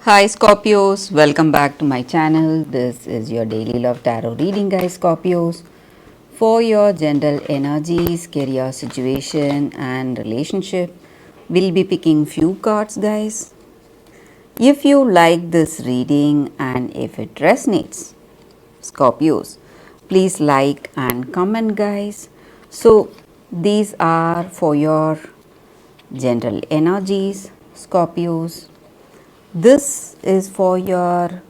Hi Scorpios, welcome back to my channel. This is your daily love tarot reading, guys. Scorpios, for your general energies, career situation, and relationship. We'll be picking few cards, guys. If you like this reading and if it resonates, Scorpios, please like and comment, guys. So, these are for your general energies, Scorpios. This is for your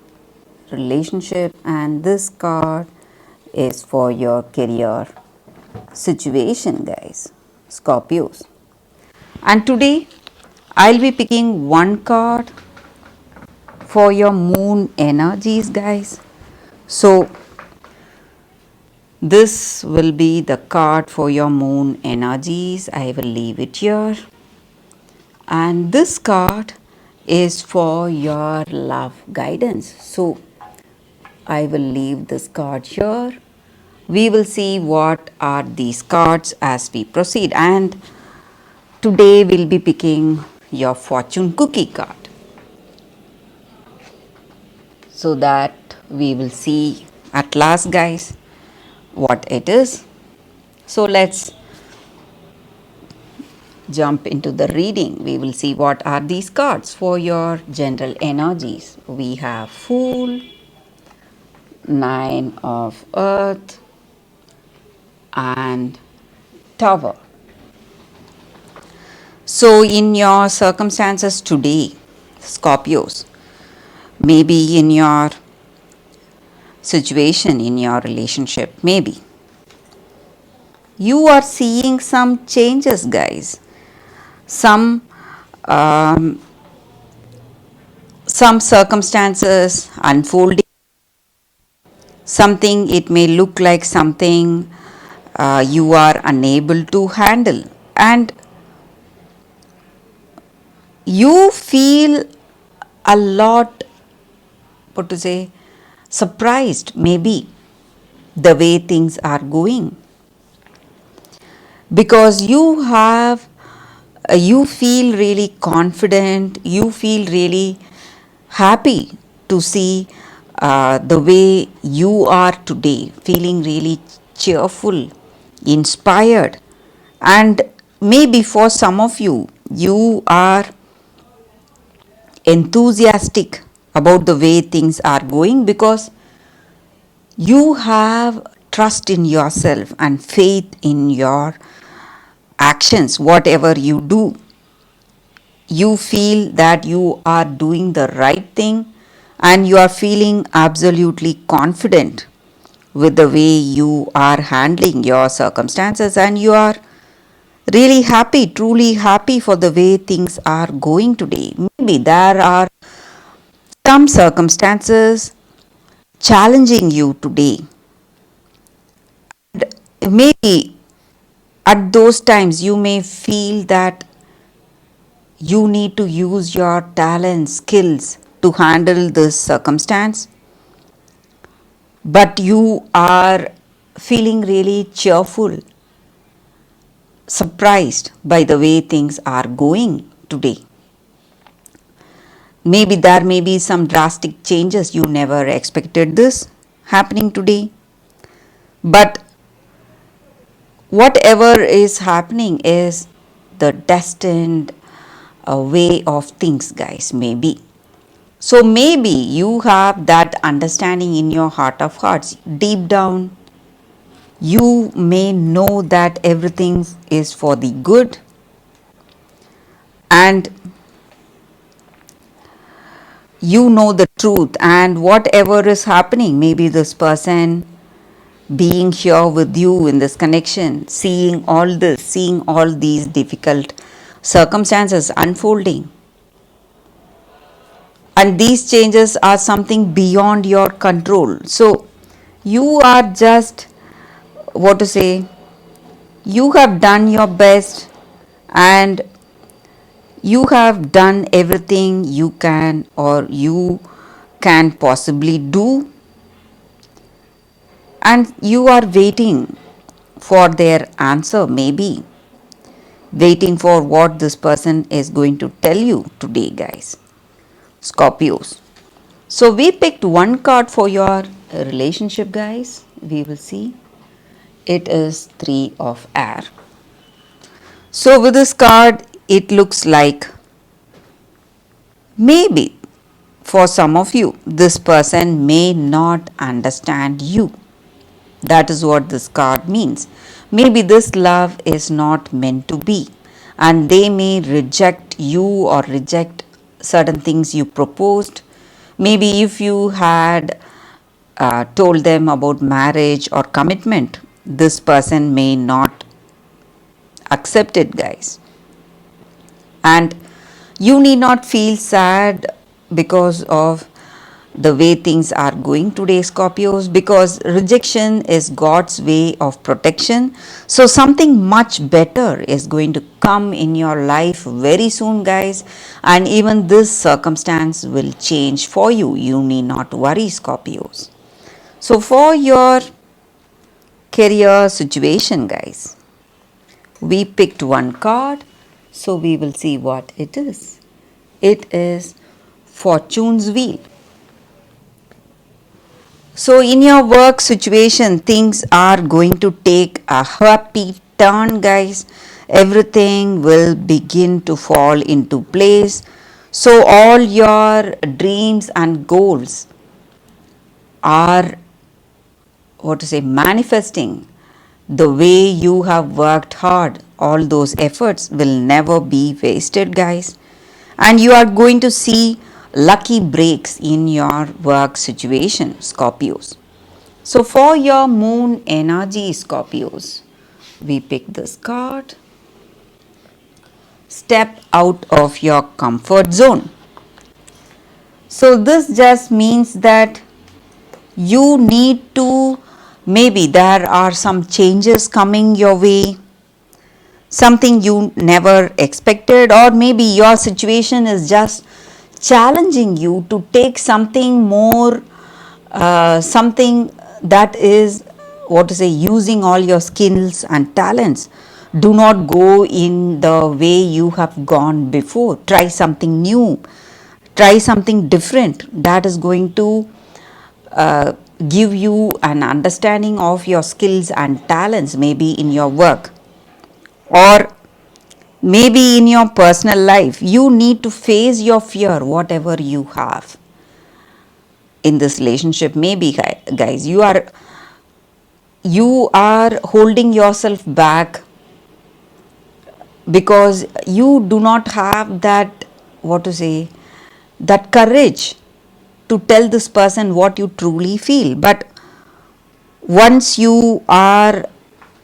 relationship, and this card is for your career situation, guys, Scorpios. And today I'll be picking one card for your moon energies, guys. So, this will be the card for your moon energies. I will leave it here. And this card is for your love guidance. So, I will leave this card here. We will see what are these cards as we proceed. And today we'll be picking your fortune cookie card, so that we will see at last, guys, what it is. So let's jump into the reading. We will see what are these cards for your general energies. We have Fool, Nine of Earth, and Tower. So, in your circumstances today, Scorpios, maybe in your situation, in your relationship, maybe you are seeing some changes, guys. Some um, some circumstances unfolding. Something, it may look like something you are unable to handle, and you feel a lot, what to say, surprised maybe the way things are going, because you feel really confident, you feel really happy to see the way you are today, feeling really cheerful, inspired. And maybe for some of you, you are enthusiastic about the way things are going, because you have trust in yourself and faith in your actions. Whatever you do, you feel that you are doing the right thing, and you are feeling absolutely confident with the way you are handling your circumstances, and you are really happy, truly happy for the way things are going today. Maybe there are some circumstances challenging you today. Maybe at those times you may feel that you need to use your talent, skills to handle this circumstance, but you are feeling really cheerful, surprised by the way things are going today. Maybe there may be some drastic changes, you never expected this happening today, but whatever is happening is the destined way of things, guys, maybe. So maybe you have that understanding in your heart of hearts. Deep down, you may know that everything is for the good, and you know the truth, and whatever is happening, maybe this person being here with you in this connection, seeing all this, seeing all these difficult circumstances unfolding, and these changes are something beyond your control. So you are just, what to say, you have done your best, and you have done everything you can or you can possibly do, and you are waiting for their answer, maybe waiting for what this person is going to tell you today, guys. Scorpios. So we picked one card for your relationship, guys. We will see. It is Three of Air. So with this card, it looks like maybe for some of you, this person may not understand you. That is what this card means. Maybe this love is not meant to be, and they may reject you or reject certain things you proposed. Maybe if you had told them about marriage or commitment, this person may not accept it, guys. And you need not feel sad because of the way things are going today, Scorpios, because rejection is God's way of protection. So something much better is going to come in your life very soon, guys, and even this circumstance will change for you. You need not worry, Scorpios. So for your career situation, guys, we picked one card, so we will see what it is. It is Fortune's Wheel. So in your work situation, things are going to take a happy turn, guys. Everything will begin to fall into place. So all your dreams and goals are manifesting the way you have worked hard. All those efforts will never be wasted, guys, and you are going to see lucky breaks in your work situation, Scorpios. So for your moon energy, Scorpios, we pick this card. Step out of your comfort zone. So this just means that you need to, maybe there are some changes coming your way, something you never expected, or maybe your situation is just challenging you to take something more, something that is using all your skills and talents. Do not go in the way you have gone before. Try something new, try something different that is going to give you an understanding of your skills and talents, maybe in your work or maybe in your personal life. You need to face your fear, whatever you have in this relationship. Maybe, guys, you are holding yourself back because you do not have that, that courage to tell this person what you truly feel. But once you are,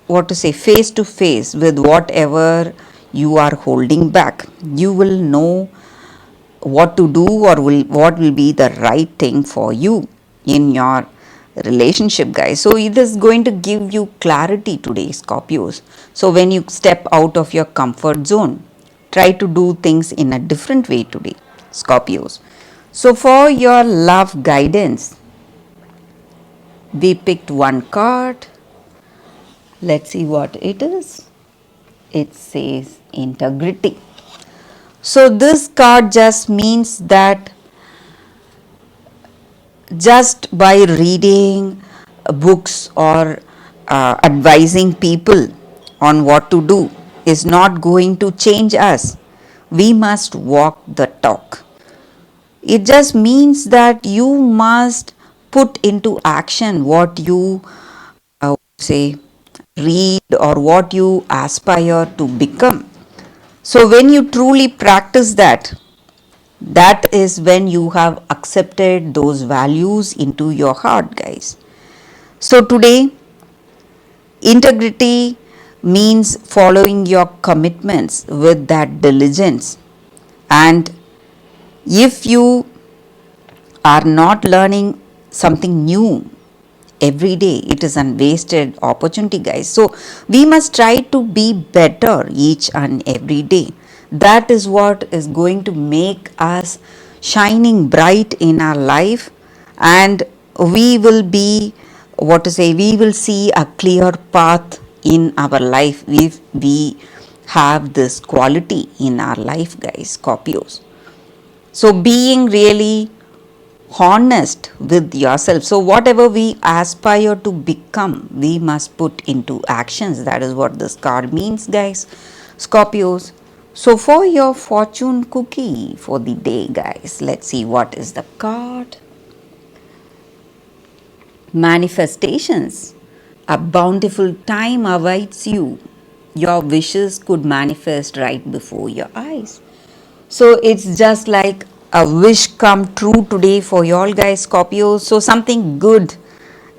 face to face with whatever you are holding back, you will know what to do, or what will be the right thing for you in your relationship, guys. So it is going to give you clarity today, Scorpios. So when you step out of your comfort zone, try to do things in a different way today, Scorpios. So for your love guidance, we picked one card. Let's see what it is. It says integrity. So this card just means that just by reading books or advising people on what to do is not going to change us. We must walk the talk. It just means that you must put into action what you read or what you aspire to become. So when you truly practice that, that is when you have accepted those values into your heart, guys. So today, integrity means following your commitments with that diligence. And if you are not learning something new every day, it is a wasted opportunity, guys. So we must try to be better each and every day. That is what is going to make us shining bright in our life, and we will be we will see a clear path in our life if we have this quality in our life, guys, Scorpios. So being really honest with yourself. So whatever we aspire to become, we must put into actions. That is what this card means, guys. Scorpios. So for your fortune cookie for the day, guys, let's see what is the card. Manifestations. A bountiful time awaits you. Your wishes could manifest right before your eyes. So it's just like a wish come true today for y'all guys, Scorpios. So something good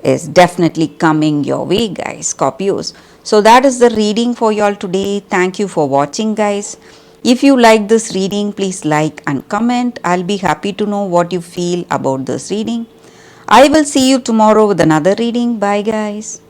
is definitely coming your way, guys, Scorpios. So that is the reading for y'all today. Thank you for watching, guys. If you like this reading, please like and comment. I'll be happy to know what you feel about this reading. I will see you tomorrow with another reading. Bye, guys.